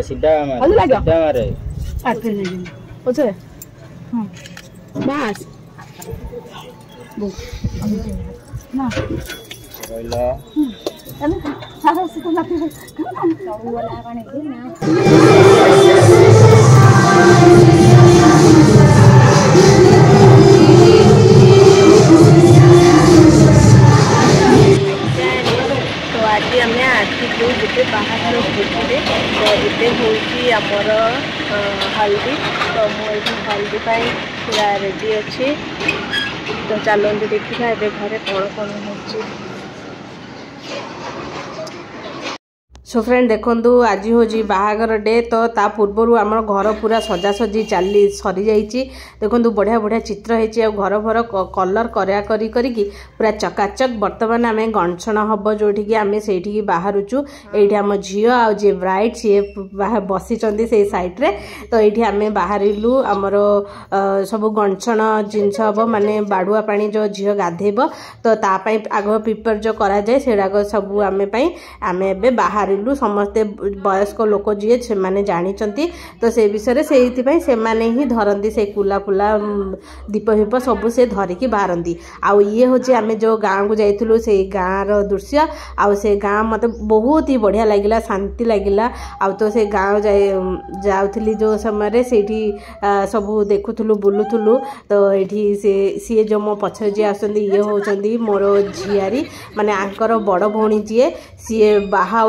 सीधा मारे ओछे बस ना बोला सारा सिको लाती है वाला पानी ना गोटे बाहर भोजरे तो ये हूँ आमर हल्दी तो मुझे हल्दी पूरा रेडी अच्छी तो चलते देखा ए घरे कौन कौन हो। सो फ्रेंड देखंतु आज होजी बाहागर डे तो ता पूर्व आमर घर पूरा सजासजी चली सरी जाइए देखंतु बढ़िया बढ़िया चित्र होती घर भर कलर करा करी पूरा चकाचक बर्तमान आम गणछण हम जोटि आम से बाहरुचु ये आम झी आ ब्राइड सी बसी से सैड्रे तो ये आम बाहरलु आमर सब गणछण जिनस हम माने बाड़ुआ पानी जो झी गाधेब तो तापाई आग प्रिपेयर जो करा जाए सेराक सब आम बाहर समस्ते वयस्क लोक जी से जानी तो से विषय से ही धरती से कुला फुला दीप हिप सब से धरिकी बाहरती आउ ये हूँ आम जो गाँव को जाइलु से गाँव दृश्य आउ से गाँव मत बहुत ही बढ़िया लगिला शांति लगिला आउ तो से गाँव जाऊली जो समय से सब देखुलु बुलूलु तो ये सी जो मो पछरे जी आसुँच ये हूँ मोर झियारी माने आंकर बड़ भौणी जी सी बाहा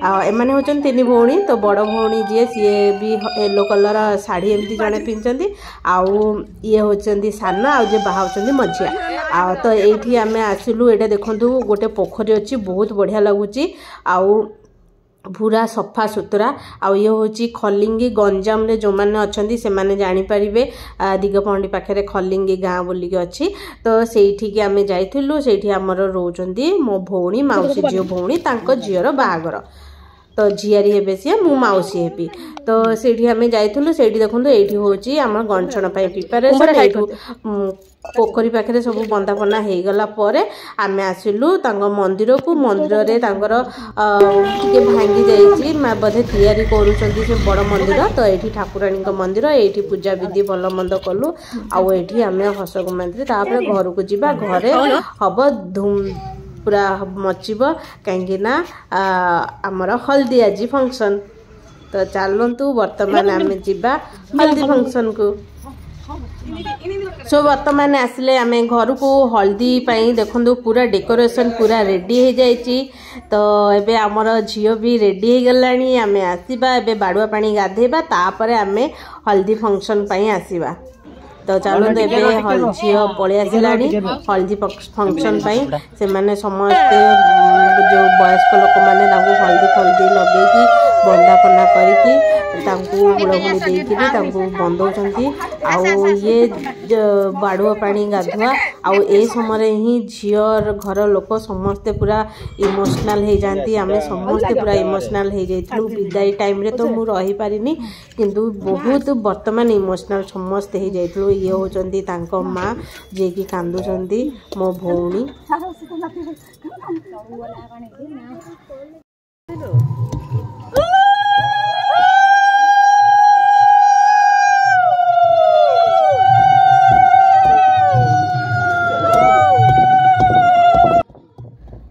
एमाने होचन तीन भौणी तो बड़ भौणी जी सी भी येलो कलर शाढ़ी एमती जड़े पिंधि आउ ये होचंदी सान आउ जे बाहा होचंदी मझिया आ तो ये आम आसिलु ये देखु गोटे पोखरी अच्छी बहुत बढ़िया लगुच आउ पूरा सफा सुतरा आउ ये हूँ खलिंगी गंजाम रे जो मैंने अच्छा से मैंने जानीपारे दिगपहंडी पाखे खलिंगी गाँ बोलिकी अच्छी तो से आम जाइलु से आमर रोचंदी मो भौणी माउसी झील भौणी झीर बाहागर तो झियारी हे सी मु माउसी हेबी तो से आम जाइलु से देखो ये हूँ आम गणछण प्रिपेरेसन पोखरी पाखे सब बंदापना हो गला आम आसिलु मंदिर को मंदिर रे भांगी जाइए बोधे तैयारी करुँच से बड़ मंदिर तो ये ठाकुराणी मंदिर ये पूजा विधि भल मंद कलु आउ ये आम हस घुमाती घर को जीवा घरे हम धूम पूरा मचिब कहीं आमर हल्दी आज फंक्शन तो चलतु बर्तमान आम जीवा हल्दी फंक्शन को सो बर्तमान आसिले आम घर को हल्दी देखु पूरा डेकोरेशन पूरा रेडी हो जाइए तो एबे आमर झील भी रेडी हो गलानी आम आसवा ए बाड़ुआ पानी गाधेबा तापर आम हल्दी फंक्शन आसवा तो चलते एवं झील पलि आसला हल्दी फंक्शन से माने समस्ते जो वयस्क लोक मैंने हल्दी फल्दी लगे बंदापना करके हुड़हुड़ी देकी बंदौंती आउ ये बाड़ुआ पानी गाधुआ आउ ए समय ही झीर घर लोक समस्ते पूरा इमोशनाल हो जाती आम समस्ते पूरा इमोशनाल हो जाइलु विदाई टाइम रे तो मु रही पारिनी किंतु बहुत वर्तमान इमोशनाल समस्ते हो जाइलु ये होचंदी तांको माँ जे कि कांदुचंदी मो भौणी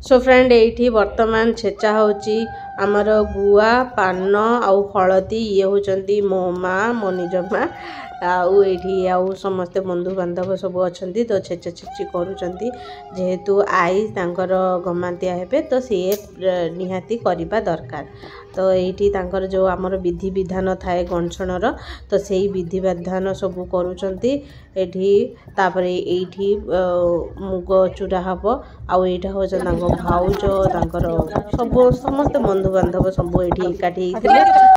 सो फ्रेंड ये वर्तमान छेचा होची आमर गुआ पान आउ हलदी ये होचंदी मो माँ मो निज माँ आउ समस्ते बंधु बांधव सब अच्छा तो छेचा छेची करुँच जेहेतु आई तांकर गमांतिया हेबे तो सी निहाती करवा दरकार तो ये जो आमर विधि विधान थाए गणछणर तो से विधि विधान सब करुँच एठी तापरे एठी मुग चूरा हम आउ यहाँ हूँ भाउज तांकर सब समस्त बंधु बांधव सब ये एकाठी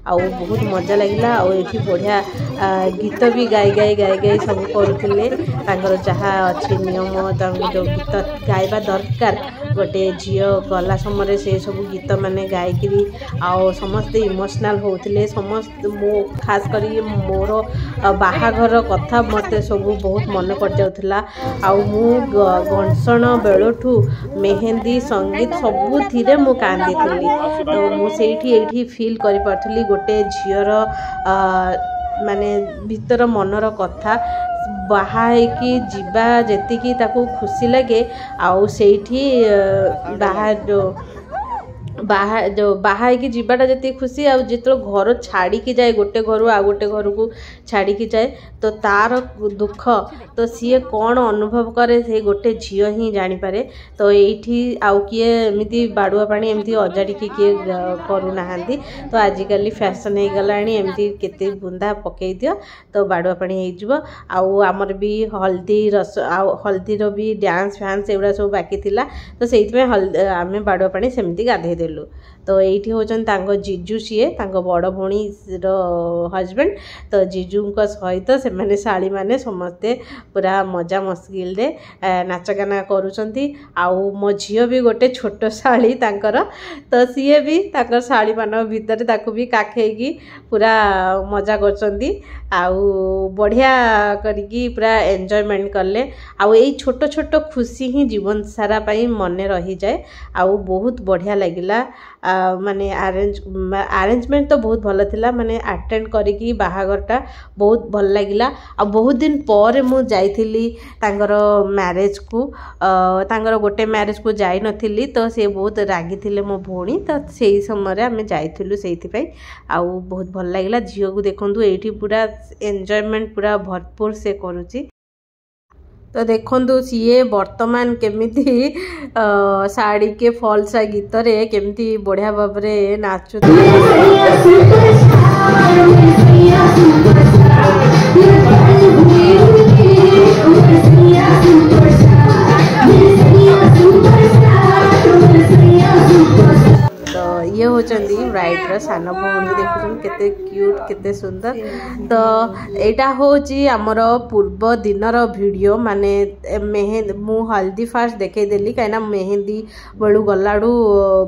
आउ बहुत मजा लगिला आउ ये बढ़िया गीत भी गाई गाई गाई गाई सब करुले जहाँ अच्छी नियम जो गीत गाइबा दरकार गोटे झील गला समय से सब गीत माने गायकरी आउ समस्ते इमोशनल होते समस्त मो खास करी मोर बाहाघर कथा मत सब बहुत मन पड़ जाउथला आउ मु गणसण बेलठू मेहंदी संगीत सबुथिरे मु कांदी थी तो मु सेठी फील करि पारथली गोटे झीर माने भीतर मनर कथा बाहाइकी जीवा जेतिकी ताकू खुशी लगे आउ सेठी बाहाइकी जीवाटा जी खुशी आ जो घर छाड़ी जाए गोटे घर आ गोटे घर को छाड़ी जाए तो तार दुख तो सी कौन अनुभव करे से गोटे झील ही जानीपे तो ये आउ किए एमती बाड़ुआ पानी एमती अजाड़ी किए करूना तो आजिकल फैशन हो गला एमती केते बुंदा पकई दियो तो बाड़ुआ पानी हो आमर भी हल्दी रस हल्दीर भी डांस फैंस एगुड़ा सब बाकी थिला तो से आम बाड़ुआ पानी सेमती गाधे देलु तो ये हूँ जीजू सीए बड़ भौणी हजबैंड तो जीजू सहित से मैंने शाड़ी मैंने समस्ते पूरा मजा मस्किल रे नाच गाना करुँच आउ मो झील भी गोटे छोट शाड़ी तांकर तो सीए भी ताकर शाड़ी मान भितर ताकू भी काखेगी पूरा मजा कर बढ़िया करी पूरा एंजॉयमेंट कले आउ यही छोट छोट खुशी ही जीवन सारा पाई मने रही जाए आउ बहुत बढ़िया लगिला माने अरेंजमेंट तो बहुत भल थिला माने अटेंड करिकी बाहागरटा बहुत भल लगिला आ बहुत दिन पर मु जाइथिली तांगर मैरेज को तांगर गोटे मैरेज को जाई नथिली तो से बहुत रागी थिले मो भौणी तो सेही समय रे हमें जाइथिलु सेहिथि पई आ बहुत भल लगिला झियो को देखंतु एठी पूरा एन्जॉयमेंट पूरा भरपूर से करूची तो देखो सीए वर्तमान केमिति साड़ी के फॉल्सा गीत रे केमिति बढ़िया भाव में नाचु ये होचंदी ब्राइडर सान भौणी देखुन केते क्यूट केते सुंदर तो एटा होची हमर पूर्व दिनर वीडियो माने मेहंदी मु हल्दी फास्ट देखे देली काइना मेहंदी बळु गलाडू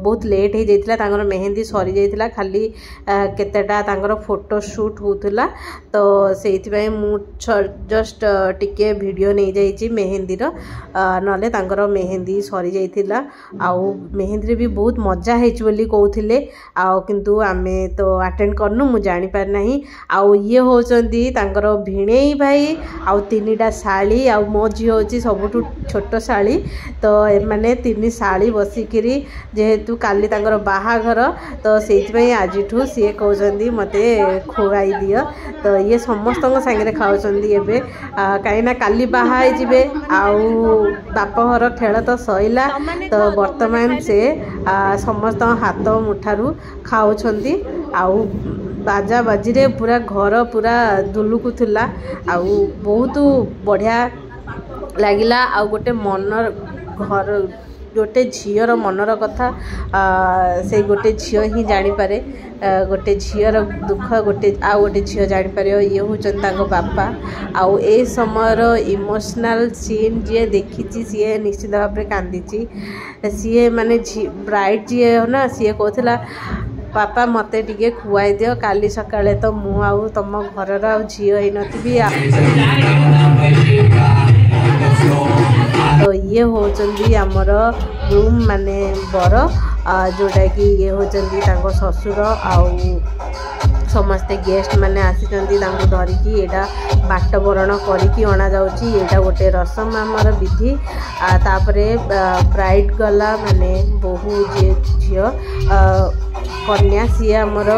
बहुत लेट हे जैतिला तांगर मेहंदी सरी जैतिला खाली केतेटा तांगर फोटो शूट होतला तो सेइथि पय मु जस्ट टिके वीडियो नै जाईची मेहंदी रो नले तांगर मेहंदी सरी जैतिला आउ मेहंदी रे भी बहुत मजा हेची बोली कहूथिले आउ किंतु आमे तो अटेंड करनु मु जानि पार नाही आउ ये होचंदी तांकर भिणेई भाई आउ तीनिटा साली आउ मो झी होची सबुठु छोट साली तो ए माने तीनी साली बसिकिरी जेहेतु काली तांकर बाहाघर तो सेति पई आजिठु सिए कहउचंदी मते खोगाई दियो तो ये समस्त संगे खाउचंदी एबे काइना काली बाहा आइ जिबे आउ बापघर खेल तो सइला तो वर्तमान से समस्त हाथ मुठारू खाउछंदी आउ बाजा बाजी रे पूरा घर पूरा दुलुकुला आउ बहुत बढ़िया लागिला आउ गोटे मनर घर गोटे झीर मनर कथा से गोटे झील ही जानीपे गोटे झीर दुख गोटे आउ गोटे झील जानीपर ये हूँ बापा आउ ए समयर इमोशनल सीन जी देखी सी निश्चित भाव में कांदी सी माने ब्राइड जी ना सी कहला पापा मते टिके खुआई दियो काली सकाळे तो मु आउ तम घरर आ झील ही नथिबी तो ये होचंदी हमर रूम माने बर जोटा कि ये होचंदी तांको ससुर आउ समस्ते गेस्ट माने आसीचंदी तांको धरिकी एटा बाट बरण करिकी अणा जाउची एटा गोटे रसम हमर विधि तापरे ब्राइड गला माने बहु जे झियो कन्या सी आमर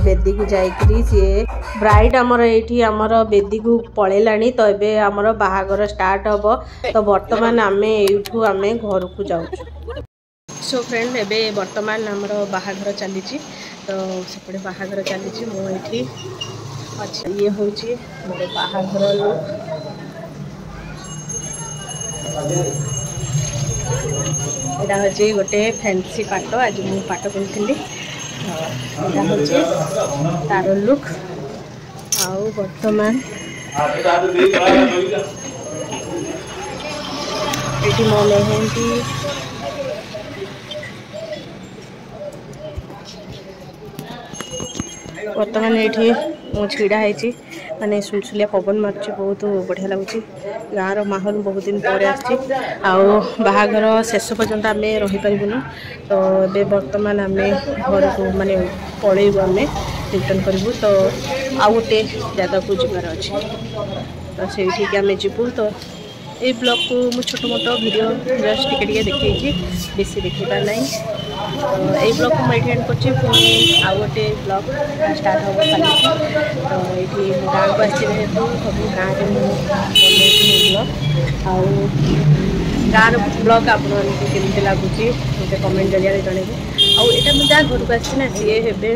बेदी को जाइकरी सी ब्राइड आमर एठी आमर बेदी को पळेलाणी तो एबे आमर बाहागर स्टार्ट हबो तो वर्तमान आमे एठू आमे घर को जाउछु सो फ्रेंड एबे वर्तमान आमर बाहागर चली तो सेपटे बाहागर चली मो एठी अच्छा ये होची मोर बाहागर ଏଇଟା ହେଉଛି ଗୋଟେ ଫ୍ୟାନ୍ସି ପାଟ। ଆଜି ମୁଁ ପାଟ ପିନ୍ଧିଥିଲି। ଏଇଟା ହେଉଛି ତାର ଲୁକ୍। ଆଉ ବର୍ତ୍ତମାନ ଏଠି ମୋ ମେହେନ୍ଦି ବର୍ତ୍ତମାନ ଏଇଠି ମୁଁ ଛିଡ଼ା ହେଇଛି ମାନେ ସୁଲସୁଲିଆ ପବନ ମାରୁଛି ବହୁତ ବଢ଼ିଆ ଲାଗୁଛି। ଗାଁର ମାହୋଲ ବହୁତ ଦିନ ପରେ ଆସିଛି। ଆଉ ବାହାଘର ଶେଷ ପର୍ଯ୍ୟନ୍ତ ଆମେ ରହିପାରିବୁନୁ ତ ଏବେ ବର୍ତ୍ତମାନ ଆମେ ଘରକୁ ମାନେ ପଳେଇବୁ ଆମେ ରିଟର୍ଣ୍ଣ କରିବୁ ତ ଆଉ ଗୋଟେ ଜାଗାକୁ ଯିବାର ଅଛି ତ ସେଇଠିକି ଆମେ ଯିବୁ। ତ এই ବ୍ଲଗ୍କୁ ମୁଁ ଛୋଟ ମୋଟ ଭିଡ଼ିଓ ଜଷ୍ଟ ଟିକେ ଟିକେ ଦେଖେଇଛି ବେଶୀ ଦେଖେଇବା ନାହିଁ। ତ এই ବ୍ଲଗ୍କୁ ମୁଁ ଏଇଠି ଏଣ୍ଡ କରୁଛି। ପୁଣି ଆଉ ଗୋଟେ ବ୍ଲଗ୍ ଷ୍ଟାର୍ଟ ହେବ କାଲିକି। ତ ଏଇଠି ମୁଁ ଗାଁକୁ ଆସିଛି ଯେହେତୁ ସବୁ ଗାଁରେ ମୁଁ ବନେଇଛି ବ୍ଲଗ୍। ଆଉ ଗାଁର ବ୍ଲଗ୍ ଆପଣମାନଙ୍କୁ କେମିତି ଲାଗୁଛି ମୋତେ କମେଣ୍ଟ ଜରିଆରେ ଜଣେଇବେ। ଆଉ ଏଇଟା ମୁଁ ଯାହା ଘରକୁ ଆସିଛି ନା ସିଏ ହେବେ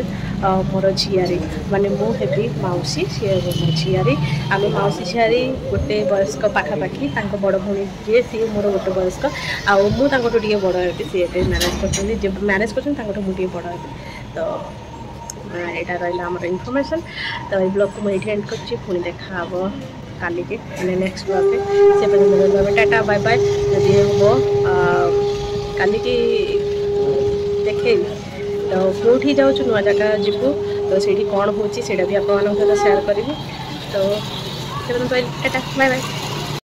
ମୋର ଝିଆରୀ ମାନେ ମୁଁ ହେବି ମାଉସୀ ସିଏ ହେବ ମୋ ଝିଆରୀ। ଆମେ ମାଉସୀ ଝିଆରୀ ଗୋଟେ ବୟସ୍କ ପାଖାପାଖି। ତାଙ୍କ ବଡ଼ ଭଉଣୀ ଯିଏ ସିଏ ମୋର ଗୋଟେ ବୟସ୍କ ଆଉ ମୁଁ ତାଙ୍କଠୁ ଟିକେ ବଡ଼ ହେବି। ସିଏ ଏବେ ମ୍ୟାରେଜ୍ କରିଛନ୍ତି ଯେ ମ୍ୟାରେଜ୍ କରିଛନ୍ତି ତାଙ୍କଠୁ ମୁଁ ଟିକେ ବଡ଼ ହେବି। ତ ଏଇଟା ରହିଲା ଆମର ଇନଫର୍ମେସନ୍। ତ ଏଇ ବ୍ଲଗ୍କୁ ମୁଁ ଏଇଠି ଏଣ୍ଡ କରୁଛି। ପୁଣି ଦେଖା ହେବ କାଲିକି ମାନେ ନେକ୍ସଟ ବ୍ଲଗ୍ରେ। ସେ ପର୍ଯ୍ୟନ୍ତ ଟାଟା ବାଏ ବାଏ। ଯଦି ହେବ କାଲିକି ଦେଖେଇବି ତ କେଉଁଠି ଯାଉଛୁ ନୂଆ ଜାଗା ଯିବୁ ତ ସେଇଠି କ'ଣ ହେଉଛି ସେଇଟା ବି ଆପଣମାନଙ୍କ ସହିତ ସେୟାର କରିବି। ତ ସେ ପର୍ଯ୍ୟନ୍ତ ଟାଟା ବାଏ ବାଏ।